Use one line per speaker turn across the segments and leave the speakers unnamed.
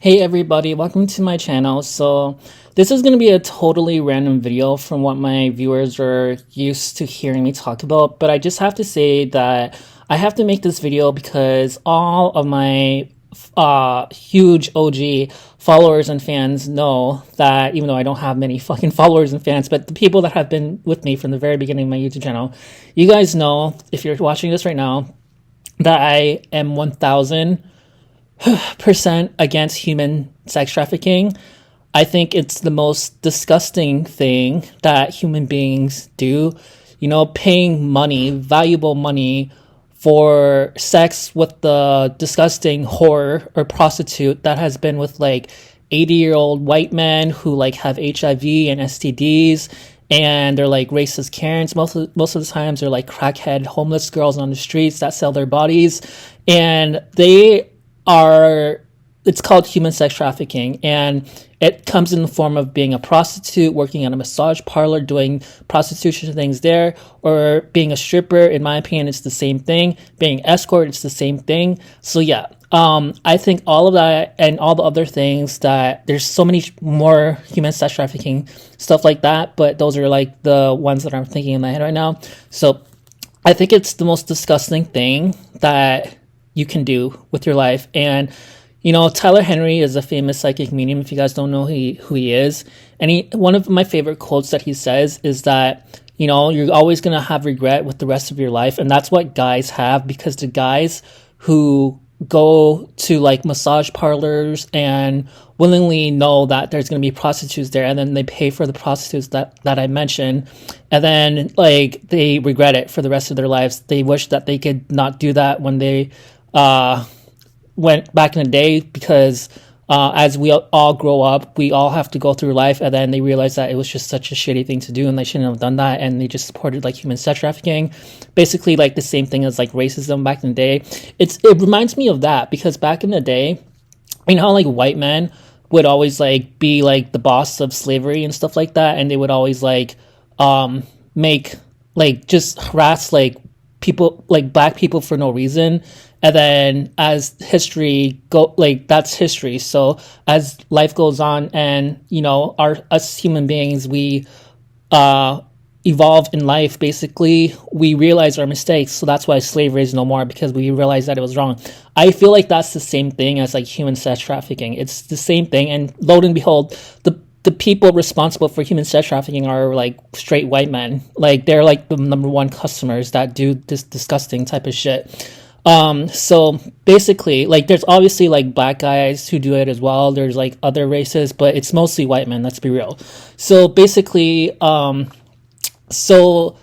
Hey everybody, welcome to my channel. So this is going to be a totally random video from what my viewers are used to hearing me talk about, but I just have to say that I have to make this video because all of my huge OG followers and fans know that, even though I don't have many fucking followers and fans, but the people that have been with me from the very beginning of my YouTube channel, you guys know, if you're watching this right now, that I am 1000% against human sex trafficking. I think it's the most disgusting thing that human beings do. You know, paying money, valuable money, for sex with the disgusting whore or prostitute that has been with like 80-year-old white men who like have HIV and STDs, and they're like racist Karens. Most of the times they're like crackhead homeless girls on the streets that sell their bodies, and it's called human sex trafficking, and it comes in the form of being a prostitute, working at a massage parlor, doing prostitution things there, or being a stripper. In my opinion, it's the same thing. Being escort, it's the same thing. So yeah, I think all of that and all the other things, that there's so many more human sex trafficking stuff like that, but those are like the ones that I'm thinking in my head right now. So I think it's the most disgusting thing that you can do with your life. And you know, Tyler Henry is a famous psychic medium. If you guys don't know who he is, and one of my favorite quotes that he says is that, you know, you're always going to have regret with the rest of your life. And that's what guys have, because the guys who go to like massage parlors and willingly know that there's going to be prostitutes there, and then they pay for the prostitutes that I mentioned, and then like they regret it for the rest of their lives. They wish that they could not do that when they went back in the day, because as we all grow up, we all have to go through life, and then they realize that it was just such a shitty thing to do and they shouldn't have done that, and they just supported like human sex trafficking, basically like the same thing as like racism back in the day. It reminds me of that, because back in the day, you know how like white men would always like be like the boss of slavery and stuff like that, and they would always like make like just harass like people, like black people, for no reason. And then as history that's history. So as life goes on, and you know, us human beings, we evolve in life. Basically, we realize our mistakes. So that's why slavery is no more, because we realized that it was wrong. I feel like that's the same thing as like human sex trafficking. It's the same thing. And lo and behold, the people responsible for human sex trafficking are like straight white men. Like they're like the number one customers that do this disgusting type of shit. So basically, like, there's obviously like black guys who do it as well. There's like other races, but it's mostly white men, let's be real. So basically, so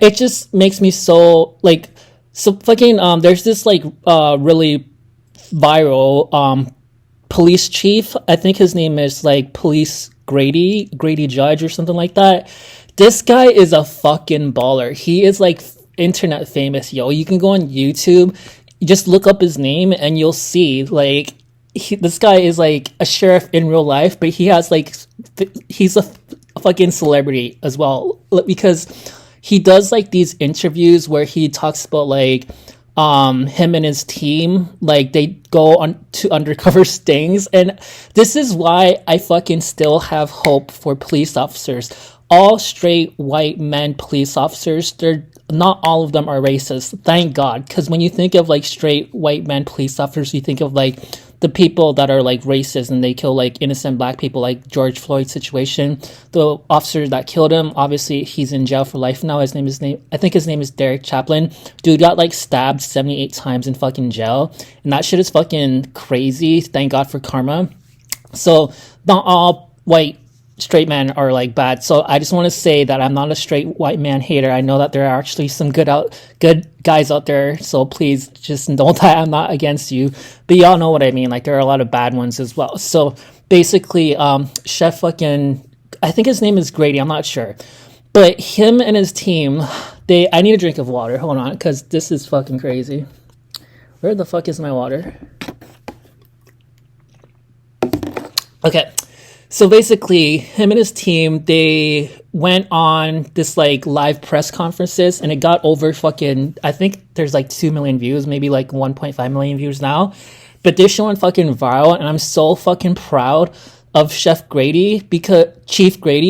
it just makes me so like, so fucking, there's this like, really viral, police chief. I think his name is like Police Grady Judd or something like that. This guy is a fucking baller. He is like internet famous, yo. You can go on YouTube, just look up his name, and you'll see like this guy is like a sheriff in real life, but he has like he's a fucking celebrity as well, because he does like these interviews where he talks about like him and his team, like they go on to undercover stings. And this is why I fucking still have hope for police officers. All straight white men police officers, they're not all of them are racist, thank God. Because when you think of like straight white men police officers, you think of like the people that are like racist and they kill like innocent black people, like George Floyd's situation. The officer that killed him, obviously he's in jail for life now. I think his name is Derek Chaplin. Dude got like stabbed 78 times in fucking jail, and that shit is fucking crazy. Thank God for karma. So not all white straight men are like bad. So I just want to say that I'm not a straight white man hater. I know that there are actually some good guys out there, so please just know that I'm not against you, but y'all know what I mean. Like there are a lot of bad ones as well. So basically, chef fucking, I think his name is Grady, I'm not sure, but him and his team, I need a drink of water, hold on, because this is fucking crazy. Where the fuck is my water? Okay. So basically, him and his team, they went on this like live press conferences, and it got over fucking, I think there's like 2 million views, maybe like 1.5 million views now. but they're showing fucking viral, and I'm so fucking proud of Chief Grady,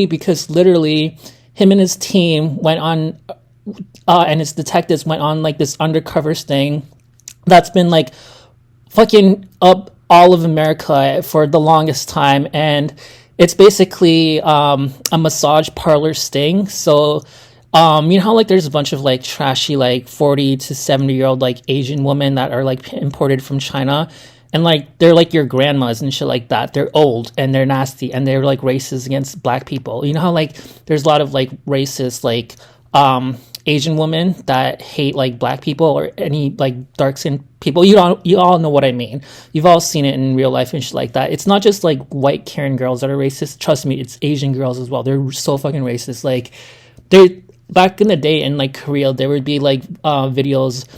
because literally him and his team went on, and his detectives went on like this undercover sting that's been like fucking up all of America for the longest time. And it's basically a massage parlor sting. So you know how like there's a bunch of like trashy like 40 to 70-year-old like Asian women that are like imported from China, and like they're like your grandmas and shit like that. They're old and they're nasty and they're like racist against black people. You know how like there's a lot of like racist like Asian women that hate like black people or any like dark skinned people. You all know what I mean. You've all seen it in real life and shit like that. It's not just like white Karen girls that are racist. Trust me, it's Asian girls as well. They're so fucking racist. Like they back in the day in like Korea, there would be like videos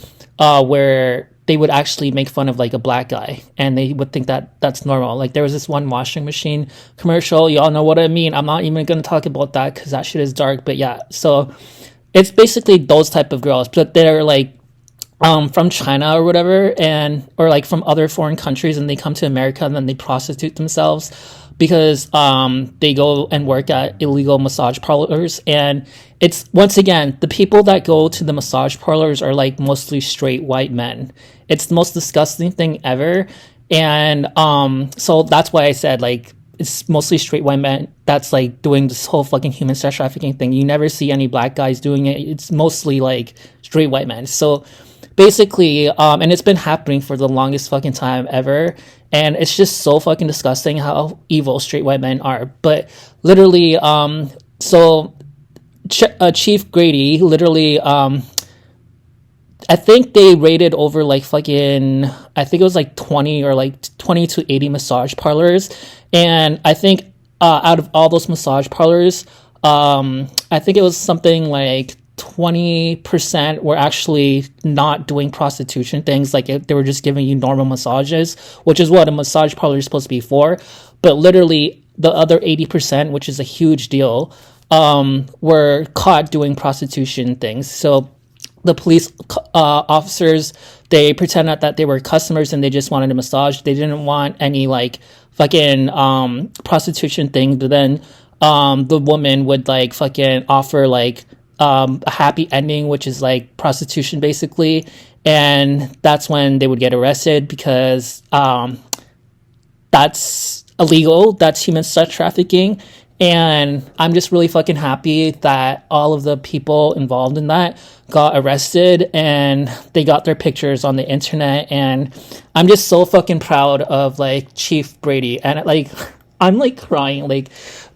where they would actually make fun of like a black guy, and they would think that that's normal. Like there was this one washing machine commercial. Y'all know what I mean. I'm not even going to talk about that because that shit is dark. But yeah, so it's basically those type of girls, but they're like from China or whatever, and or like from other foreign countries, and they come to America and then they prostitute themselves because they go and work at illegal massage parlors. And it's, once again, the people that go to the massage parlors are like mostly straight white men. It's the most disgusting thing ever. And so that's why I said like it's mostly straight white men that's like doing this whole fucking human sex trafficking thing. You never see any black guys doing it. It's mostly like straight white men. So basically, and it's been happening for the longest fucking time ever. And it's just so fucking disgusting how evil straight white men are. But literally, Chief Grady literally, I think they raided over like fucking, I think it was like 20 or like 20 to 80 massage parlors. And I think out of all those massage parlors, I think it was something like 20% were actually not doing prostitution things. Like they were just giving you normal massages, which is what a massage parlor is supposed to be for. But literally the other 80%, which is a huge deal, were caught doing prostitution things. So the police officers, they pretended that they were customers and they just wanted a massage. They didn't want any like fucking prostitution thing. But then the woman would like fucking offer like a happy ending, which is like prostitution basically. And that's when they would get arrested because that's illegal. That's human sex trafficking. And I'm just really fucking happy that all of the people involved in that got arrested and they got their pictures on the internet. And I'm just so fucking proud of like Chief Brady. And like, I'm like crying, like,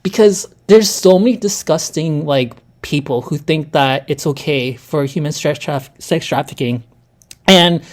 because there's so many disgusting like people who think that it's okay for human sex trafficking. And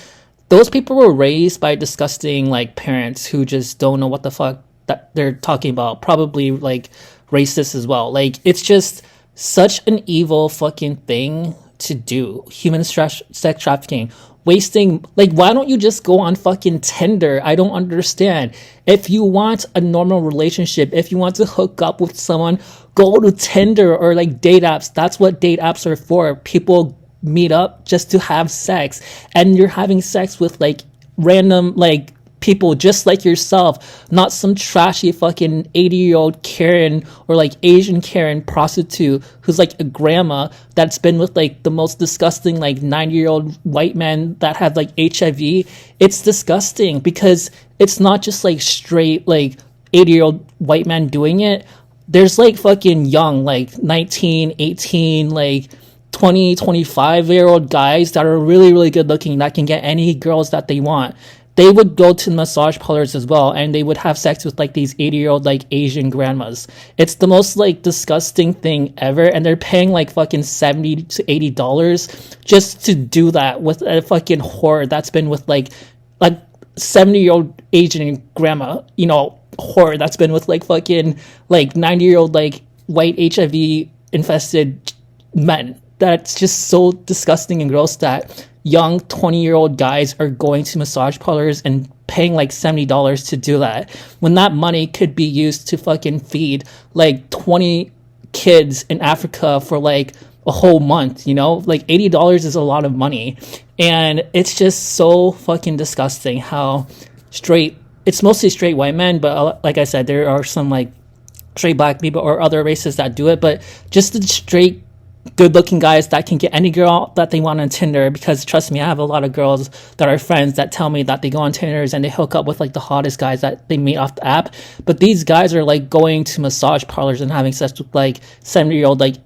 those people were raised by disgusting like parents who just don't know what the fuck that they're talking about. Probably like racist as well. Like it's just such an evil fucking thing to do. Human sex trafficking, wasting, like, why don't you just go on fucking Tinder? I don't understand. If you want a normal relationship, if you want to hook up with someone, go to Tinder or like date apps. That's what date apps are for. People meet up just to have sex, and you're having sex with like random like people just like yourself, not some trashy fucking 80-year-old Karen or like Asian Karen prostitute who's like a grandma that's been with like the most disgusting like 90-year-old white man that had like HIV. It's disgusting because it's not just like straight like 80-year-old white man doing it. There's like fucking young like 19, 18, like 20, 25-year-old guys that are really, really good looking that can get any girls that they want. They would go to massage parlors as well, and they would have sex with like these 80-year-old like Asian grandmas. It's the most like disgusting thing ever, and they're paying like fucking $70 to $80 just to do that with a fucking whore that's been with like 70-year-old Asian grandma, you know, whore that's been with like fucking like 90-year-old like white HIV infested men. That's just so disgusting and gross that young 20-year-old guys are going to massage parlors and paying like $70 to do that, when that money could be used to fucking feed like 20 kids in Africa for like a whole month, you know? Like $80 is a lot of money. And it's just so fucking disgusting how straight. It's mostly straight white men, but like I said, there are some like straight black people or other races that do it. But just the straight good looking guys that can get any girl that they want on Tinder, because trust me, I have a lot of girls that are friends that tell me that they go on Tinders and they hook up with like the hottest guys that they meet off the app. But these guys are like going to massage parlors and having sex with like 70-year-old like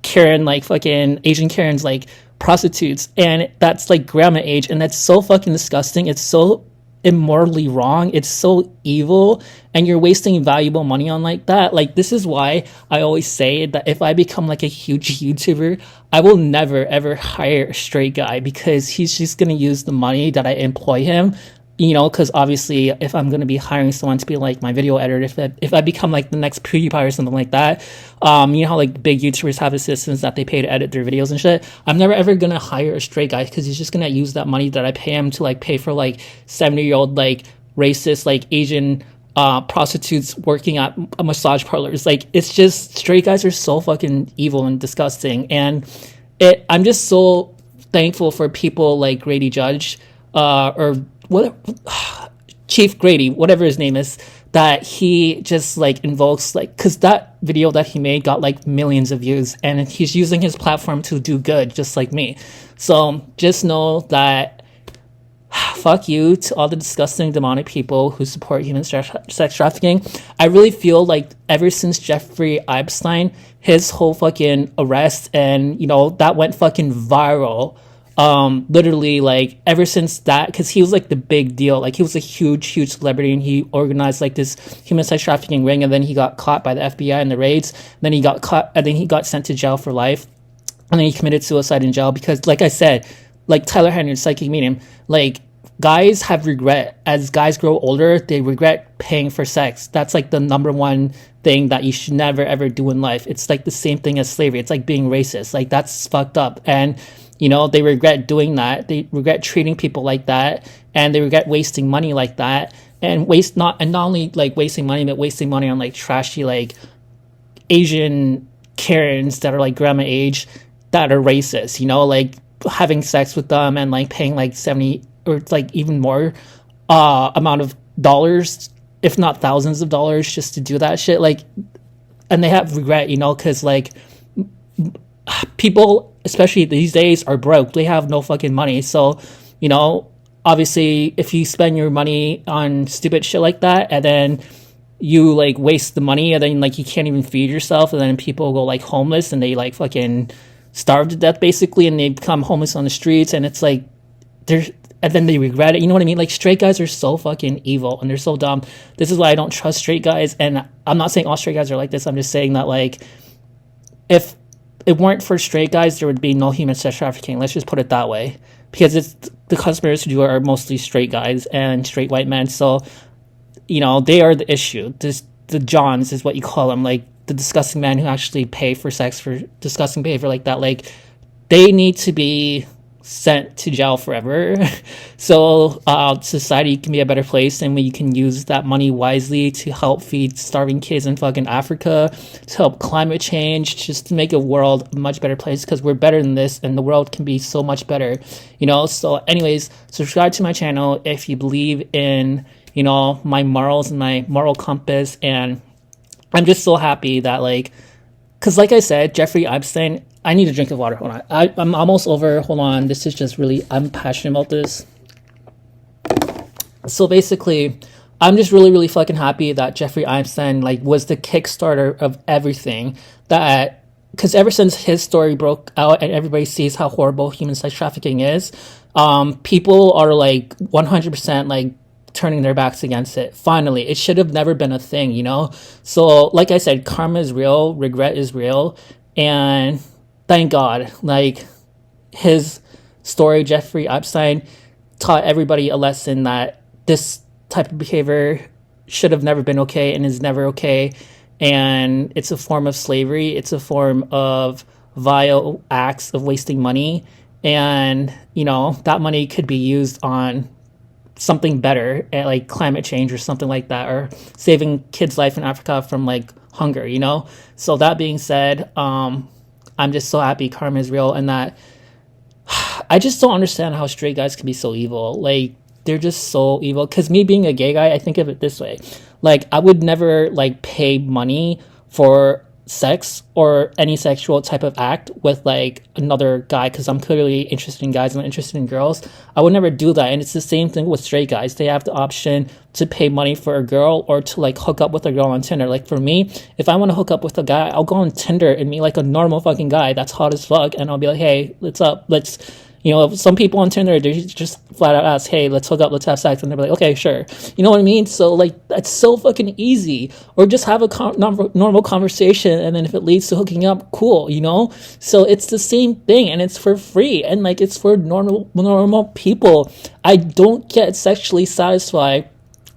Karen, like fucking Asian Karens, like prostitutes, and that's like grandma age, and that's so fucking disgusting. It's so immorally wrong. It's so evil, and you're wasting valuable money on like that. Like, this is why I always say that if I become like a huge YouTuber, I will never ever hire a straight guy, because he's just gonna use the money that I employ him. Because obviously, if I'm going to be hiring someone to be like my video editor, if I become like the next PewDiePie or something like that, how like big YouTubers have assistants that they pay to edit their videos and shit, I'm never ever going to hire a straight guy, because he's just going to use that money that I pay him to like pay for like 70-year-old like racist like Asian prostitutes working at massage parlors. Like, it's just, straight guys are so fucking evil and disgusting, and I'm just so thankful for people like Grady Judd, or what, Chief Grady, whatever his name is, that he just like invokes, like, because that video that he made got like millions of views, and he's using his platform to do good, just like me. So just know that fuck you to all the disgusting demonic people who support human sex trafficking. I really feel like ever since Jeffrey Epstein, his whole fucking arrest, and that went fucking viral, literally, like, ever since that, because he was like the big deal, like he was a huge celebrity, and he organized like this human sex trafficking ring, and then he got caught by the FBI in the raids, and then he got caught, and then he got sent to jail for life, and then he committed suicide in jail, because like I said, like Tyler Henry, psychic medium, like, guys have regret. As guys grow older, they regret paying for sex. That's like the number one thing that you should never ever do in life. It's like the same thing as slavery. It's like being racist. Like, that's fucked up. And they regret doing that. They regret treating people like that, and they regret wasting money like that, and not only like wasting money, but wasting money on like trashy like Asian Karens that are like grandma age, that are racist. Like having sex with them and like paying like 70 or like even more amount of dollars, if not thousands of dollars, just to do that shit. Like, and they have regret, because like people, especially these days, are broke. They have no fucking money. So, obviously, if you spend your money on stupid shit like that, and then you like waste the money, and then like you can't even feed yourself, and then people go like homeless, and they like fucking starve to death basically, and they become homeless on the streets, and it's like and then they regret it. You know what I mean? Like, straight guys are so fucking evil, and they're so dumb. This is why I don't trust straight guys. And I'm not saying all straight guys are like this. I'm just saying that, like, if it weren't for straight guys, there would be no human sex trafficking. Let's just put it that way. Because it's the customers who do it are mostly straight guys and straight white men. So, they are the issue. The Johns is what you call them. Like, the disgusting men who actually pay for sex, for disgusting behavior like that. Like, they need to be sent to jail forever, so society can be a better place, and we can use that money wisely to help feed starving kids in fucking Africa, to help climate change, just to make a world a much better place, because we're better than this, and the world can be so much better. So anyways, subscribe to my channel if you believe in my morals and my moral compass. And I'm just so happy that, like, because like I said, Jeffrey Epstein, I need a drink of water. Hold on. I'm almost over. Hold on. This is just really, I'm passionate about this. So basically, I'm just really fucking happy that Jeffrey Epstein, like, was the Kickstarter of everything. That, because ever since his story broke out and everybody sees how horrible human sex trafficking is, people are like 100% like turning their backs against it. Finally, it should have never been a thing, So like I said, karma is real, regret is real, and thank God, like, his story, Jeffrey Epstein, taught everybody a lesson that this type of behavior should have never been okay and is never okay. And it's a form of slavery. It's a form of vile acts of wasting money. And, that money could be used on something better, like climate change or something like that, or saving kids' life in Africa from like hunger, So that being said, I'm just so happy karma is real, and that I just don't understand how straight guys can be so evil. Like, they're just so evil. Because me being a gay guy, I think of it this way: like I would never like pay money for sex or any sexual type of act with like another guy because I'm clearly interested in guys and I'm interested in girls. I would never do that. And it's the same thing with straight guys. They have the option to pay money for a girl or to like hook up with a girl on Tinder. Like for me, if I want to hook up with a guy, I'll go on Tinder and meet like a normal fucking guy that's hot as fuck, and I'll be like, hey, what's up? Let's, you know, some people on Tinder, they just flat out ask, hey, let's hook up, let's have sex. And they're like, okay, sure. You know what I mean? So, like, that's so fucking easy. Or just have a normal conversation, and then if it leads to hooking up, cool, you know? So it's the same thing, and it's for free. And, like, it's for normal people. I don't get sexually satisfied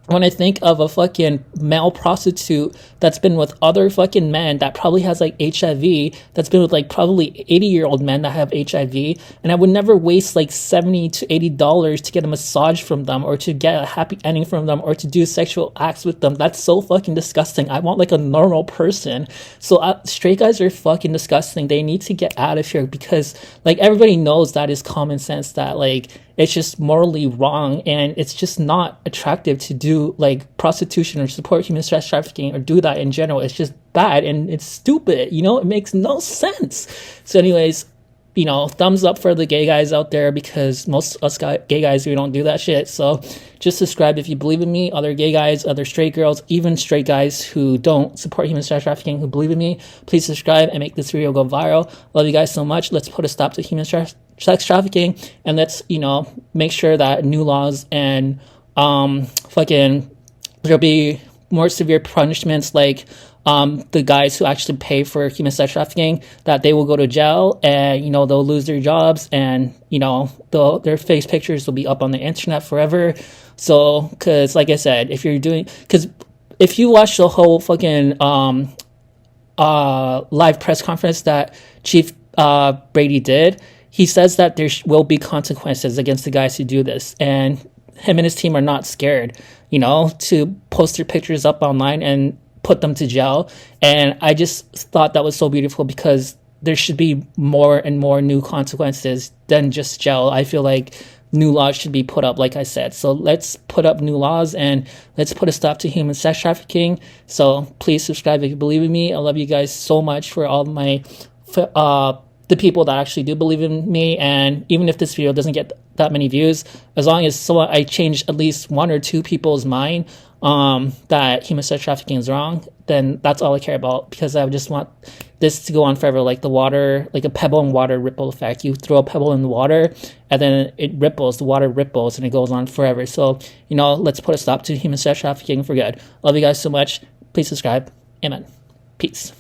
when I think of a fucking male prostitute that's been with other fucking men that probably has like HIV, that's been with like probably 80-year-old men that have HIV, and I would never waste like $70 to $80 to get a massage from them or to get a happy ending from them or to do sexual acts with them. That's so fucking disgusting. I want like a normal person. So straight guys are fucking disgusting. They need to get out of here because like everybody knows that is common sense that like it's just morally wrong and it's just not attractive to do like prostitution or support human sex trafficking or do that in general. It's just bad and it's stupid, you know, it makes no sense. So anyways, you know, thumbs up for the gay guys out there because most us gay guys, we don't do that shit. So just subscribe if you believe in me. Other gay guys, other straight girls, even straight guys who don't support human sex trafficking, who believe in me, please subscribe and make this video go viral. Love you guys so much. Let's put a stop to human sex trafficking, and let's, you know, make sure that new laws and fucking there'll be more severe punishments like the guys who actually pay for human sex trafficking, that they will go to jail and, you know, they'll lose their jobs and, you know, their face pictures will be up on the internet forever. So, because like I said, if you're doing, because if you watch the whole fucking live press conference that Chief Brady did, he says that there will be consequences against the guys who do this, and him and his team are not scared, you know, to post their pictures up online and put them to jail. And I just thought that was so beautiful because there should be more and more new consequences than just jail. I feel like new laws should be put up, like I said. So let's put up new laws and let's put a stop to human sex trafficking. So please subscribe if you believe in me. I love you guys so much for all my the people that actually do believe in me. And even if this video doesn't get that many views, as long as I change at least one or two people's mind that human sex trafficking is wrong, then that's all I care about, because I just want this to go on forever, like the water, like a pebble in water ripple effect. You throw a pebble in the water and then it ripples, the water ripples, and it goes on forever. So, you know, let's put a stop to human sex trafficking for good. Love you guys so much. Please subscribe. Amen. Peace.